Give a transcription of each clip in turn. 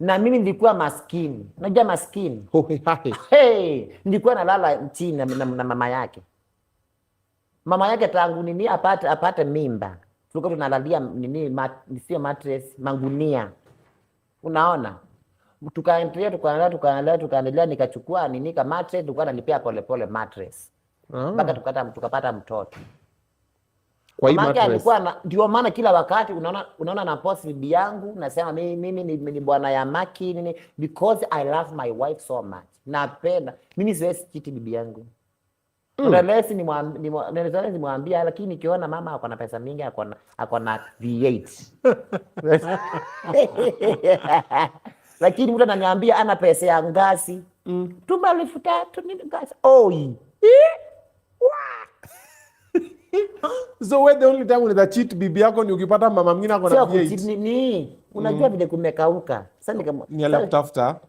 Na mimi nilikuwa maskini. Unajua maskini? Nilikuwa nalala chini na mama yake. Mama yake tangu nini apate mimba. Tulikuwa tunalalia nini sio mattress, mangunia. Unaona? Tukaendelea nikachukua nini kama mattress, tulikuwa nalipia pole mattress. Mpaka tukapata mtoto. Kwa hii mattress alikuwa ndio maana kila wakati unaona na post bibi yangu nasema mimi ni bwana ya Maki nini, because I love my wife so much. Napenda mimi siwezi chiti bibi yangu. Unalesi nimwambia, lakini nikiona mama ako na pesa mingi, ako na V8 lakini mtu ananiambia ana pesa ya ngasi tuma 3,000 nini ngasi So we the only time unaweza cheat bibi yako ni ukipata mama mwingine ako na V8. Unajua vile kumekauka. Sasa ni ala kutafuta.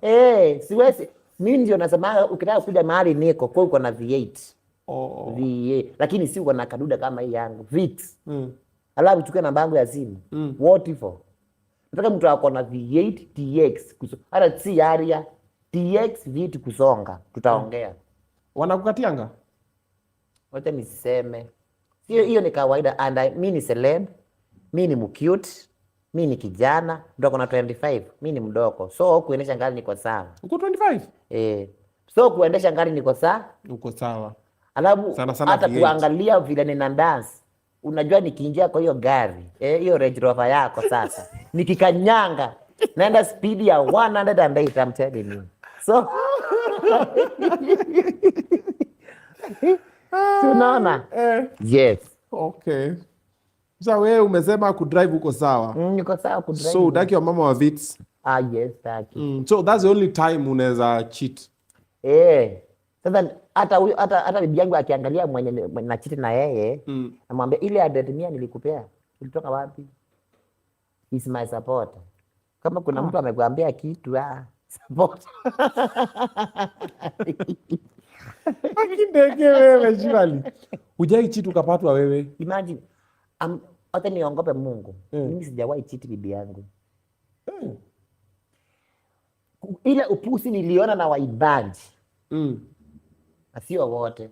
Siwezi. Mimi ndio nasema ukitaka kuja mahali niko kwa uko na V8. V8. Lakini si uko na kaduda kama hii yangu. Vix. Alafu chukua namba yangu ya simu. What for? Nataka mtu ako na V8 TX hata si area TX V8 kusonga. Tutaongea. Wanakukatianga? Wacha niseme. Hiyo ni kawaida, and mimi ni celeb, mimi ni mcute, mimi ni kijana, ndio na 25, mimi ni mdogo. So kuendesha gari niko sawa. Uko 25? So kuendesha gari niko sawa. Uko sawa. Alafu hata kuangalia vile nina dance. Unajua nikiingia kwa hiyo gari, hiyo Range Rover yako sasa. Nikikanyanga naenda speed ya 108, I'm telling you. So tunaona? Yes. Okay. Sasa wewe umesema kudrive uko sawa. Niko sawa kudrive. So udaki wa mama wa Vits? Yes, taki. So that's the only time unaweza cheat. Sasa hata bibi yangu akiangalia mwenye na cheat na yeye, namwambia ile address mia nilikupea. Ulitoka wapi? Is my supporter. Kama kuna mtu amekuambia kitu support. Akindege wewe jivali. Hujai cheat ukapatwa wewe. Imagine hata niongope Mungu. Mimi sijawahi cheat bibi yangu. Ile upusi niliona na waibaji. Sio wote.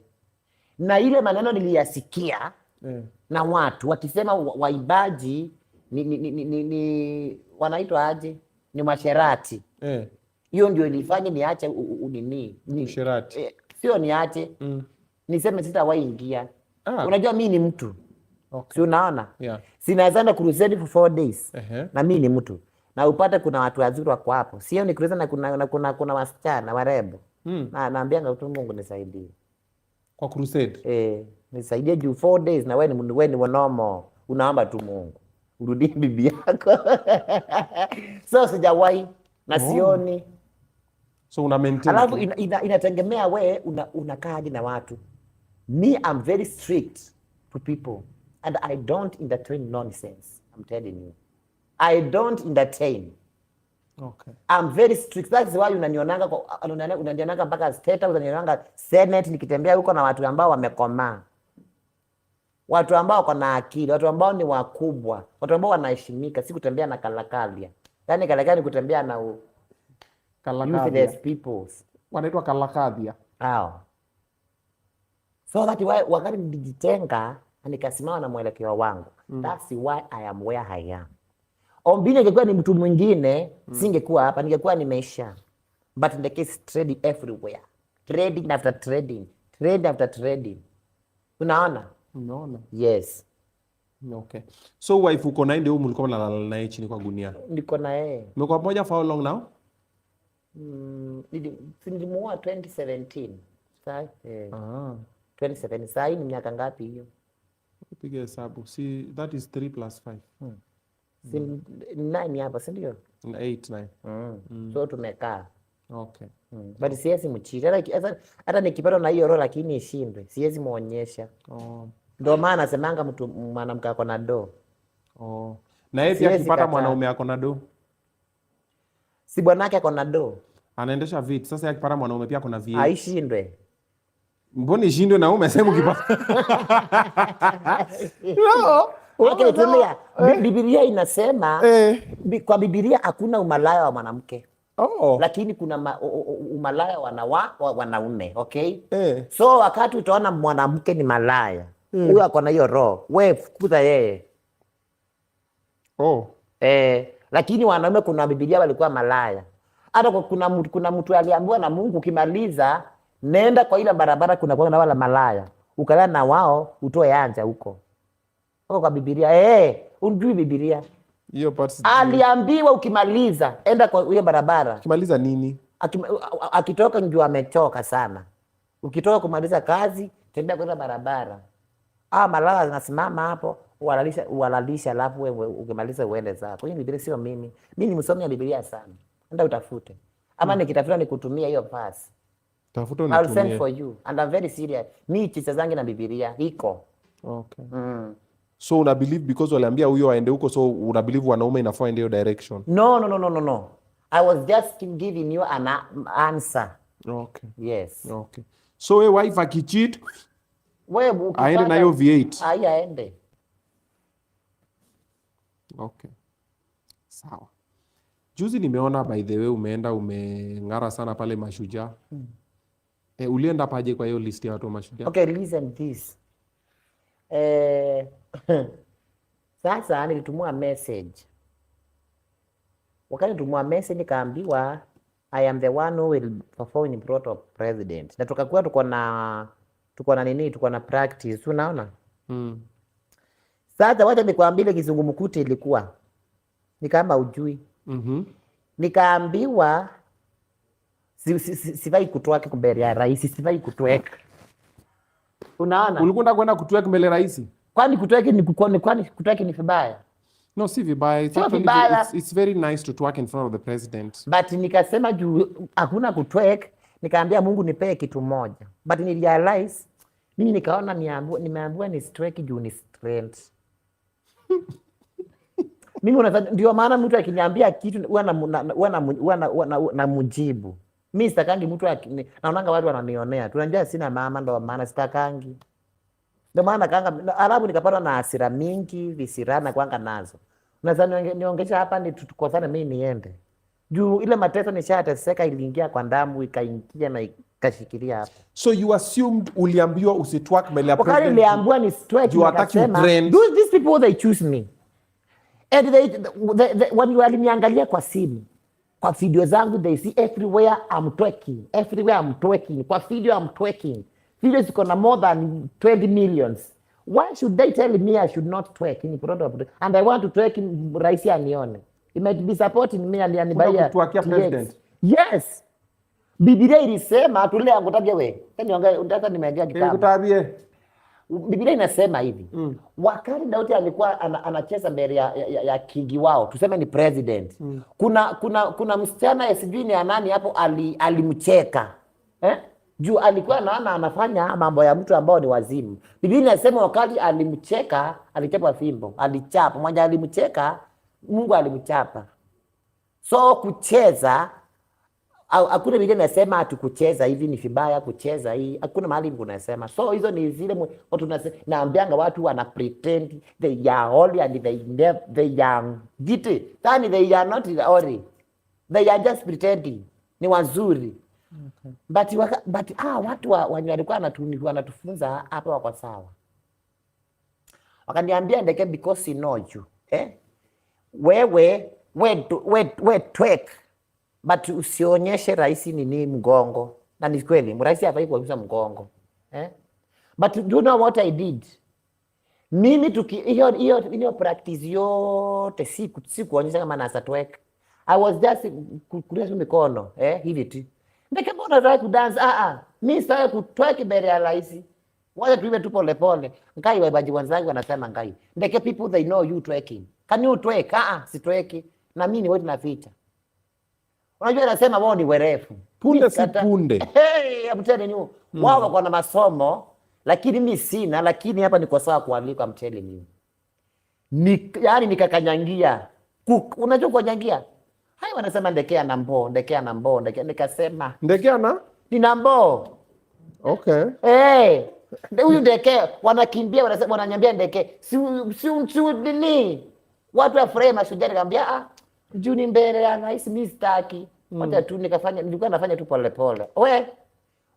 Na ile maneno niliyasikia na watu wakisema waibaji ni wanaitwa aje? Ni masherati. Hiyo ndio ilifanya niache Masherati. Sio niache. Niseme sitawahi ingia. Unajua mimi ni mtu. Okay. Si unaona? Sinaweza crusade for 4 days. Na mimi ni mtu. Na upate kuna watu wazuri wako hapo. Sio ni crusade na kuna wasichana warembo. Na naambianga tu Mungu nisaidie. Kwa crusade? Nisaidie juu 4 days na wewe ni normal. Unaomba tu Mungu. Urudie bibi yako. So sijawahi na sioni. So una maintain. Alafu inategemea wewe unakaaje na watu. Me, I'm very strict to people and I don't entertain nonsense. I'm telling you. I don't entertain. Okay. I'm very strict. That's why unanionanga mpaka state house, unanionanga Senate nikitembea huko na watu ambao wamekomaa. Watu ambao wako na akili, watu ambao ni wakubwa, watu ambao wanaheshimika, si kutembea na kalakalia. Yaani kalakalia ni kutembea na useless people. Wanaitwa kalakadia. So that why wakati nijitenga nikasimama na mwelekeo wangu. That's why I am where I am. Ombini ingekuwa ni mtu mwingine, singekuwa hapa, ningekuwa nimeisha. But in the case trading everywhere. Trading after trading. Trade after trading. Unaona? Unaona? Yes. Okay. So wife uko naye ndio mlikuwa mnalala naye chini kwa gunia? Niko na yeye. Mmekuwa pamoja for how long now? Nilimuoa 2017. Sasa 2017. Sasa ni miaka ngapi hiyo? Piga hesabu. See, that is 3 plus 5. 9 hapa, si ndio? 8, 9. So tumekaa. Okay. But siwezi mchiti. Hata nikipata na hiyo roho lakini ishindwe. Siwezi muonyesha. Ndio maana nasemanga mtu mwanamke ako na do. Na yeye pia akipata mwanaume ako na do. Si bwanake ako na do. Anaendesha Vit. Sasa akipata mwanaume pia ako na V8. Aishindwe. Mbona ishindwe na umesema ukipata? No. Okay, tulia. Biblia inasema kwa Biblia hakuna umalaya wa mwanamke. Lakini kuna umalaya wanaume, okay? So wakati utaona mwanamke ni malaya, huyo ako na hiyo roho, wewe fukuza yeye. Lakini wanaume kuna Biblia walikuwa malaya. Hata kuna mtu aliambiwa na Mungu, ukimaliza nenda kwa ile barabara kuna na wala malaya, ukalala na wao utoe anja huko. Kwa Biblia. Unjui Biblia? Hiyo part aliambiwa ukimaliza enda kwa hiyo barabara. Ukimaliza nini? Akitoka ndio amechoka sana. Ukitoka kumaliza kazi, tembea kwa barabara. Malaya zinasimama hapo, uhalalisha alafu wewe ukimaliza uende zako. Hii Biblia sio mimi. Mimi ni msomi wa Biblia sana. Enda utafute. Ama nikitafuta nikutumia hiyo pass. Tafuta unitumie. I'll send for you and I'm very serious. Mimi chicha zangu na Biblia iko. Okay. So una believe because waliambia huyo aende huko, so una believe wanaume inafaa ende hiyo direction? No. I was just giving you an answer. Okay. Yes. Okay. So wewe wife akicheat, wewe aende na hiyo V8. Aende. Okay. Sawa. Juzi nimeona by the way umeng'ara sana pale Mashujaa. Ulienda paje kwa hiyo list ya watu wa Mashujaa? Okay, listen this. Sasa nilitumwa message. Wakati nitumwa message nikaambiwa I am the one who will perform in front of president. Na tukakuwa tuko na practice, unaona? Sasa wacha nikwambie kizungumkuti ilikuwa. Nikaamba ujui. Nikaambiwa sifai kutweka mbele ya rais, sifai kutweka. Unaona? Ulikunda kwenda kutweka mbele rais? Kwani kutweka ni vibaya? No, si vibaya. It's very nice to twerk in front of the president. But nikasema juu hakuna kutweka, nikaambia Mungu nipee kitu moja. But ni realize mimi nikaona nimeambiwa ni twerk juu ni strength. Mimi ndio maana mtu akiniambia kitu wana mujibu. Mimi sitakangi mtu naonanga watu wananionea. Tunajua sina mama, ndio maana sitakangi. Ndio maana kanga Arabu nikapata na hasira mingi, visirana kwanga nazo. Unaweza niongeza hapa ni tukosane mimi niende. Juu ile mateso nishateseka iliingia kwa damu ikaingia na ikashikilia hapo. So you assumed uliambiwa usitwerk mbele ya president. Wakati niliambiwa ni twerk nikasema these people they choose me. And when you waliniangalia kwa simu, kwa video zangu, they see everywhere I'm twerking. Kwa video I'm twerking. Videos ziko na more than 20 millions. Why should they tell me I should not twerk in front of them? And I want to twerk in raisi anione. It might be supporting me and anibaya. President. Yes. Biblia ilisema tule angotabia we. Unataka nimeandika kitabu. Kutabie. Biblia inasema hivi. Wakati Daudi alikuwa anacheza mbele ya kingi wao, tuseme ni president. Kuna msichana sijui ni anani hapo alimcheka. Juu alikuwa anaona anafanya mambo ya mtu ambao ni wazimu. Biblia inasema wakati alimcheka, alichapa fimbo, alichapa. Mmoja alimcheka, Mungu alimchapa. So kucheza hakuna Biblia inasema atukucheza hivi ni vibaya kucheza hii. Hakuna mahali kunasema. So hizo ni zile watu naambianga watu wana pretend they are holy and they are guilty. Tani they are not holy. They are just pretending. Ni wazuri. Okay. But watu walikuwa wanatufunza hapa wako sawa. Wakaniambia ndeke because you know you. Wewe twerk. But usionyeshe rais nini mgongo. Na ni kweli, rais hafai kuonyesha mgongo. But do you know what I did? Mimi hiyo practice yote si kuonyesha kama nasa twerk. I was just kuonyesha mikono, hivi tu. Ndeke mbona try to dance? Mimi sitaki kutwerk mbele ya rais. Wacha tuiwe tu pole pole. Ngai waibaji wenzangu wanasema ngai. Ndeke people they know you twerking. Can you twerk? Si twerk. Na mimi ni wewe tunaficha. Unajua nasema wao ni werefu. Punde si punde. Amtende ni wao wako na masomo lakini mimi sina, lakini hapa niko sawa kuandika amtende ni. Yaani nikakanyangia. Unajua kukanyangia? Hai wanasema ndekea na mbo, nikasema ndekea na? Ni na mbo. Okay. Huyu Ndeke wanakimbia wanasema wananiambia Ndeke. Si nini? Watu wafurahi Mashujaa nikamwambia juu ni mbele ya rais mimi sitaki. Wacha tu nilikuwa nafanya tu pole pole. We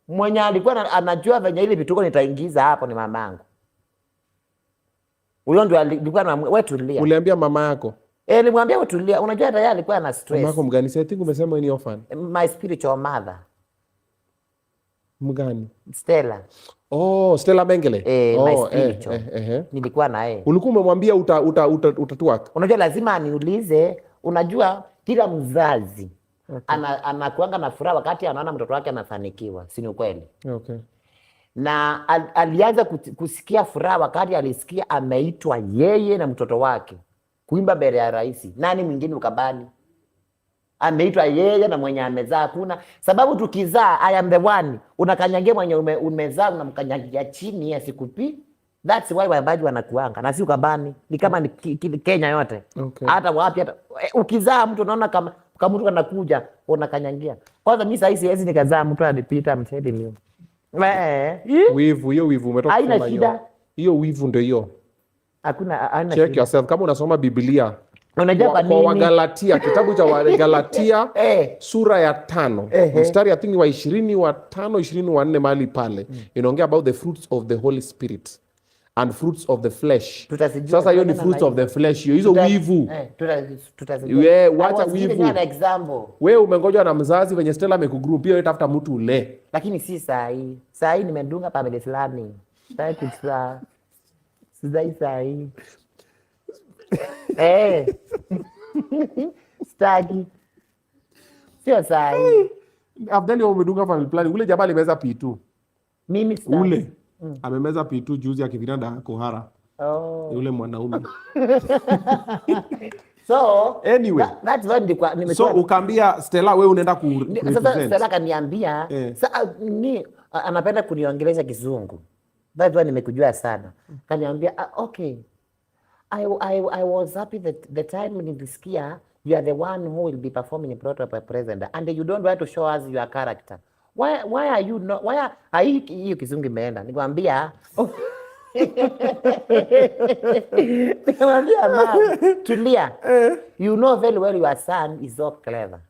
mwenye alikuwa anajua venye ile vituko nitaingiza hapo ni mamangu. Huyo ndio alikuwa na wewe tulia. Uliambia mama yako? Nilimwambia wewe tulia. Unajua hata yeye alikuwa na stress. Mama yako mgani? I think umesema ni orphan. My spiritual mother. Mgani? Stella. Oh, Stella Mengele. My spiritual. Nilikuwa na yeye. Ulikuwa umemwambia utatuak? Unajua lazima aniulize, unajua kila mzazi anakuanga na furaha wakati anaona mtoto wake anafanikiwa, si ni ukweli? Okay. Na alianza kusikia furaha wakati alisikia ameitwa yeye na mtoto wake kuimba mbele ya rais. Nani mwingine ukabani? Ameitwa yeye na mwenye amezaa. Kuna sababu tukizaa I am the one, unakanyagia mwenye umezaa, unamkanyagia chini asikupi. That's why waimbaji wanakuanga na si ukabani. Ni kama ni Kenya yote. Okay. Hata wapi hata ukizaa mtu unaona kama mtu anakuja unakanyagia. Kwanza mimi sasa siwezi nikazaa mtu anipita mtedi mimi. Wivu, hiyo wivu umetoka kusema hiyo. Haina shida. Hiyo wivu ndio hiyo. Hakuna check yourself kama unasoma Biblia. Unajua kwa nini? Kwa Wagalatia, kitabu cha Wagalatia sura ya 5 mstari I think wa 25-24 mahali pale inaongea about the fruits of the Holy Spirit and fruits of the flesh. Sasa hiyo ni fruits of the flesh, hizo wivu. Wacha wivu. Wewe umengojwa na mzazi venye Stella amekugroup, pia wewe tafuta mtu ule. Lakini si saa hii. Saa hii nimedunga pamele fulani. Sitaki kuzaa. Sidai saa hii. Staki. Sio saa hii. Afadhali umedunga family planning. Ule jamaa alimeza P2. Mimi staki. Ule amemeza P2 juzi akivinda kohara. Ule mwanaume. So anyway, that's why nimetoa. So ukaambia Stella wewe unaenda ku sasa Stella kaniambia sasa ni anapenda kuniongelesha Kizungu. That's why nimekujua sana. Kaniambia okay. I was happy that the time nilisikia you are the one who will be performing in protocol president and you don't want to show us your character. Why are you not? Hiyo Kizungu imeenda. Nikwambia nikamwambia mama tulia. You know very well your son is so clever.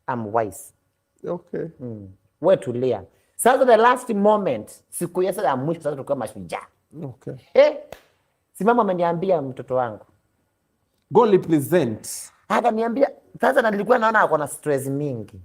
I'm wise. Okay. Wewe tulia. Sasa the last moment siku ya sasa mwisho sasa tulikuwa Mashujaa. Okay. Si mama ameniambia mtoto wangu go represent. Hata niambia sasa, na nilikuwa naona ako na stress mingi.